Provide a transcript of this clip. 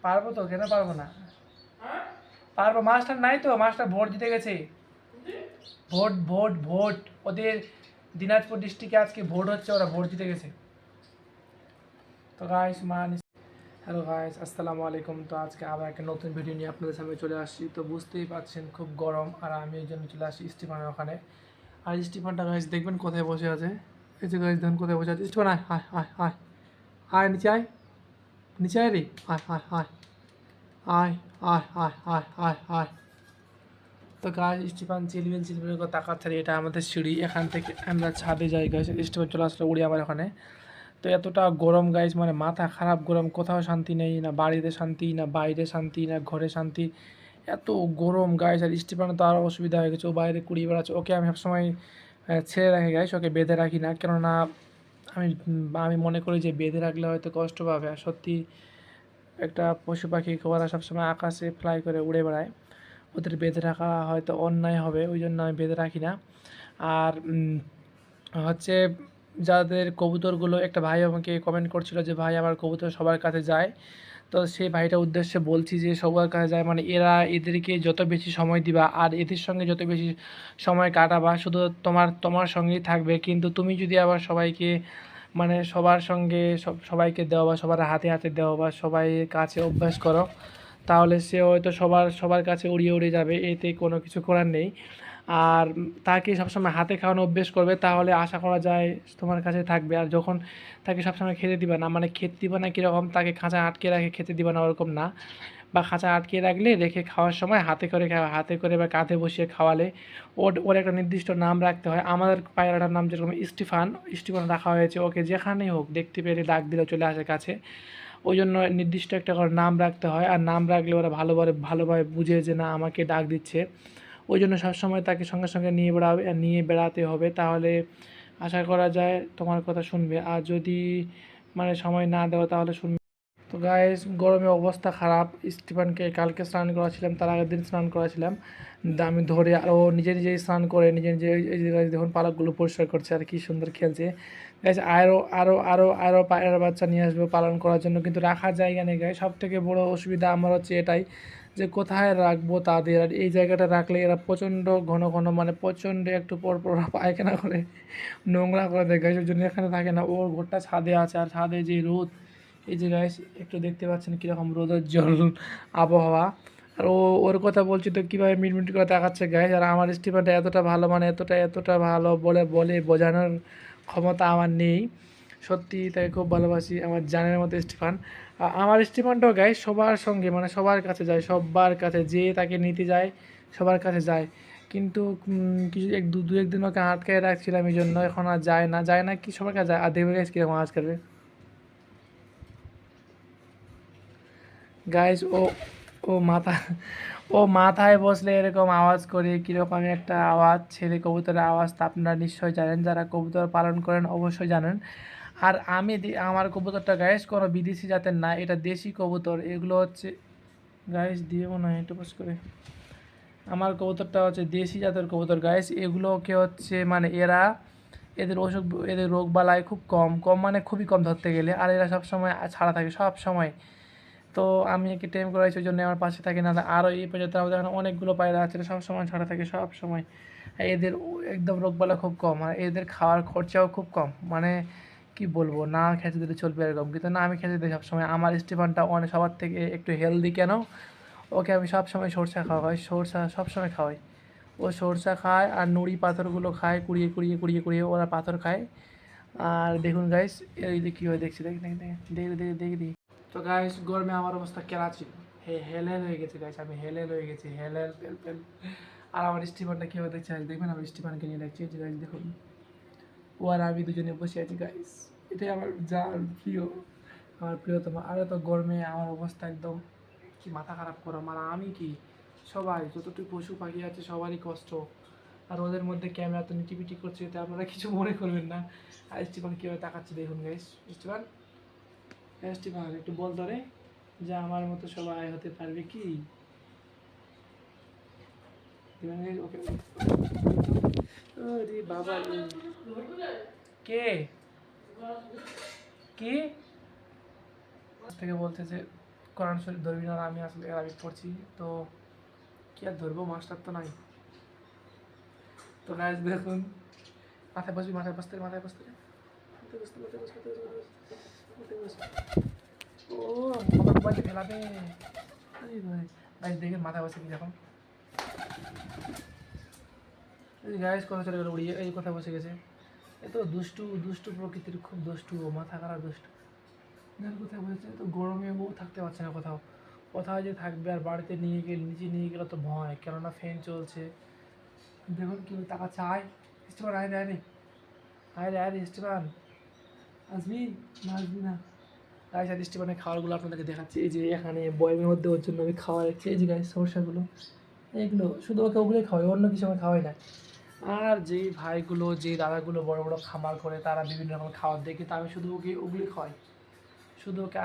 পারবো তো, কেন পারবো না? পারবো, মাস্টার নাই তো, মাস্টার ভোট দিতে গেছে। ভোট ভোট ভোট ওদের দিনাজপুর ডিস্ট্রিক্টে আজকে ভোট হচ্ছে, ওরা ভোট দিতে গেছে। তো গাইস হ্যালো গাইস, আসসালামু আলাইকুম। তো আজকে আবার একটা নতুন ভিডিও নিয়ে আপনাদের সামনে চলে আসছি। তো বুঝতেই পারছেন খুব গরম, আর আমি এই জন্য চলে আসি স্টিফানের ওখানে। আর স্টিফানটা গাইস দেখবেন কোথায় বসে আছে, এই যে গাইস দেখুন কোথায় বসে আছে। স্টিফান আয় আয় আয় আয় আয়, নিচে আয়, নিচে আয় রে, আয় আয় আয় আয় আয় আয় আয় আয় আয়। তো গাছ স্টিফান চিলমিল করে তাকাচ্ছে, এটা আমাদের সিঁড়ি, এখান থেকে আমরা ছাদে যাই গাছ। স্টিফান চলে আসলে উড়ি আমার ওখানে। তো এতটা গরম গাইজ, মানে মাথা খারাপ গরম, কোথাও শান্তি নেই, না বাড়িতে শান্তি, না বাইরে শান্তি, না ঘরে শান্তি, এত গরম গাইজ। আর স্টিফানের তো আরও অসুবিধা হয়ে গেছে, ও বাইরে কুড়িয়ে বেড়াচ্ছে। ওকে আমি সবসময় ছেড়ে রাখি গাইজ, ওকে বেঁধে রাখি না, কেননা আমি আমি মনে করি যে বেঁধে রাখলে হয়তো কষ্ট পাবে। আর সত্যি একটা পশু পাখি ওরা সবসময় আকাশে ফ্লাই করে উড়ে বেড়ায়, ওদের বেঁধে রাখা হয়তো অন্যায় হবে, ওই জন্য আমি বেঁধে রাখি না। আর হচ্ছে যাদের কবুতরগুলো, একটা ভাই আমাকে কমেন্ট করছিল যে ভাই আমার কবুতর সবার কাছে যায়। তো সেই ভাইটার উদ্দেশ্যে বলছি যে সবার কাছে যায় মানে এদেরকে যত বেশি সময় দিবা আর এদের সঙ্গে যত বেশি সময় কাটাবা, শুধু তোমার সঙ্গেই থাকবে। কিন্তু তুমি যদি আবার সবাইকে মানে সবার সঙ্গে সবাইকে দেওয়া বা সবার হাতে হাতে দেওয়া বা সবাই কাছে অভ্যাস করো, তাহলে সে হয়তো সবার কাছে উড়িয়ে উড়ে যাবে, এতে কোনো কিছু করার নেই। আর তাকে সবসময় হাতে খাওয়ানো অভ্যেস করবে, তাহলে আশা করা যায় তোমার কাছে থাকবে। আর যখন তাকে সবসময় খেতে দিবা না, মানে খেতে দিবা না কীরকম, তাকে খাঁচা আটকে রাখে খেতে দিবা না ওরকম না, বা খাঁচা আটকে রাখলে রেখে খাওয়ার সময় হাতে করে বা কাঁধে বসিয়ে খাওয়ালে ওর একটা নির্দিষ্ট নাম রাখতে হয়। আমাদের পায়রাটার নাম যেরকম স্টিফান রাখা হয়েছে, ওকে যেখানেই হোক দেখতে পেলে ডাক দিলে চলে আসে কাছে। ওই জন্য নির্দিষ্ট একটা করে নাম রাখতে হয়, আর নাম রাখলে ওরা ভালোভাবে বুঝে যে না আমাকে ডাক দিচ্ছে। ওই জন্য সবসময় তাকে সঙ্গে সঙ্গে নিয়ে বেড়াতে হবে, তাহলে আশা করা যায় তোমার কথা শুনবে। আর যদি মানে সময় না দেওয়া তাহলে শুনবে। তো গাইস গরমে অবস্থা খারাপ। স্টিফানকে কালকে স্নান করাছিলাম, তার আগের দিন স্নান করাছিলাম, আমি ধরে, আর ও নিজেই স্নান করে নিজে এই যে guys দেখুন পালকগুলো পরিষ্কার করছে আর কি সুন্দর খেলছে গাইস। আরও পায়রার বাচ্চা নিয়ে আসবো পালন করার জন্য, কিন্তু রাখার জায়গা নেই গাইস। সব থেকে বড় অসুবিধা আমার হচ্ছে এটাই যে কোথায় রাখবো তাদের। আর এই জায়গাটা রাখলে এরা প্রচণ্ড ঘন ঘন মানে প্রচণ্ড একটু পর ওরা পায়খানা করে নোংরা করে দেয় গাইস, ওই জন্য এখানে থাকে না। ওর ঘরটা ছাদে আছে, আর ছাদে যে রোদ, এই যে গাইস একটু দেখতে পাচ্ছেন কীরকম রোদের জল আবহাওয়া। আর ওর কথা বলছি তো কীভাবে মিটমিট করে তাকাচ্ছে গাইস। আর আমার স্টিফানটা এতটা ভালো, মানে এতটা ভালো বলে বোঝানোর ক্ষমতা আমার নেই। সত্যি তাকে খুব ভালোবাসি, আমার জানের মতো স্টিফান। আমার স্টিফানটাও গাইস সবার সঙ্গে মানে সবার কাছে যায়, সবার কাছে যে তাকে নিতে যায় সবার কাছে যায়। কিন্তু কিছু দু একদিন ওকে আটকায় রাখছিলাম, এই জন্য এখন আর যায় না কি সবার কাছে যায়। আর দেখবে গাইস কীরকম আওয়াজ করবে গাইস। ও মাথা ও মাথায় বসলে এরকম আওয়াজ করে, কীরকম একটা আওয়াজ, ছেলে কবুতরের আওয়াজ তা আপনারা নিশ্চয়ই জানেন, যারা কবুতর পালন করেন অবশ্যই জানেন। আর আমার কবুতরটা গাইস কোনো বিদেশি জাতের না, এটা দেশি কবুতর। এগুলো হচ্ছে গাইস দিয়ে মনে হয় একটু পোস্ট করে, আমার কবুতরটা হচ্ছে দেশি জাতের কবুতর গাইস। এগুলোকে হচ্ছে মানে এদের রোগবালাই খুব কম মানে খুবই কম ধরতে গেলে। আর এরা সবসময় ছাড়া থাকে সব সময়। তো আমি একে টেম করাইছি, ওই জন্য আমার পাশে থাকে, না আরও এই পর্যন্ত আমাদের এখানে অনেকগুলো পায়রা আছে, সব সময় ছাড়া থাকে সব সময়। এদের একদম রোগবালা খুব কম, আর এদের খাওয়ার খরচাও খুব কম, মানে কি বলবো, না খেতে দিলে চলবে এরকম, কিন্তু না আমি খেতে দিই সবসময়। আমার স্টিফানটা অনেক সবার থেকে একটু হেলদি, কেন ওকে আমি সবসময় সরষা খাওয়াই, সরষা সবসময় খাওয়াই। ও সরষা খায় আর নুড়ি পাথরগুলো খায়, কুড়িয়ে ওরা পাথর খায়। আর দেখুন গাইস এই যে কীভাবে দেখছি, দেখি। তো গাইস গরমে আমার অবস্থা কেনা ছিল, হেলেল হয়ে গেছে গাইস, আমি হেলেল হয়ে গেছি, হেলেল পেল। আর আমার স্টিফানটা কীভাবে দেখছে দেখবেন, আমি স্টিফানকে নিয়ে দেখছি যে গাইস দেখুন, ও আর আমি দুজনে বসে আছি গাইস। এটাই আমার প্রিয়, আমার প্রিয়তম। আরও তো গরমে আমার অবস্থা একদম কি মাথা খারাপ করো, মানে আমি কি সবাই যতটুকু পশু পাখি আছে সবারই কষ্ট। আর ওদের মধ্যে ক্যামেরা তো নিটিপিটি করছে, এতে আপনারা কিছু মনে করবেন না। আর স্টিফান কীভাবে তাকাচ্ছে দেখুন গাইস। স্টিফান একটু বল ধরে যে আমার মতো সবাই হতে পারবে কি? ওকে আরে বাবা কে কি থেকে বলতেছে কোরআন শরীফ ধরবি না, আর আমি আসলে অ্যারাবিক পড়ছি, তো কি আর ধরবো, মাস্টার তো নাই। তো গাইজ দেখুন, মাথায় বসবি, মাথায় বসতে মাথায় বসতে মাথায় বসতে মাথায় বসতে মাথায় বসতে। ও আমার মোবাইলটা ফেলাবে। গাইজ দেখে মাথায় বসে কি দেখুন, গাইজ কথা চলে গেলো উড়িয়ে, এই কথা বসে গেছে। এ তো দুষ্টু দুষ্টু প্রকৃতির, খুব দুষ্টু, মাথা খারাপ দুষ্টু। কোথায় বসেছে, তো গরমে ও থাকতে পারছে না কোথাও, কোথাও যে থাকবে, আর বাড়িতে নিয়ে গেলে, নিচে নিয়ে গেলে তো ভয়, কেননা ফ্যান চলছে। দেখুন কি তাকাচ্ছে, আয় স্টিফান, আয় রে আয় রে আয় রে আয় রে স্টিফান, আসবি না আসবি না। গাইস আর স্টিফানের খাবারগুলো আপনাদেরকে দেখাচ্ছি, এই যে এখানে বয়েমের মধ্যে ওর জন্য আমি খাওয়া রাখছি, এই যে গাইস সমস্যাগুলো এইগুলো, শুধু ওকে ওগুলোই খাওয়াই, অন্য কিছু আমি খাওয়াই না। আর যেই ভাইগুলো, যে দাদাগুলো বড় বড় খামার করে, তারা বিভিন্ন রকম খাবার দেয়, কিন্তু আমি শুধু ওকে ওগুলি খাওয়াই, শুধু ওকে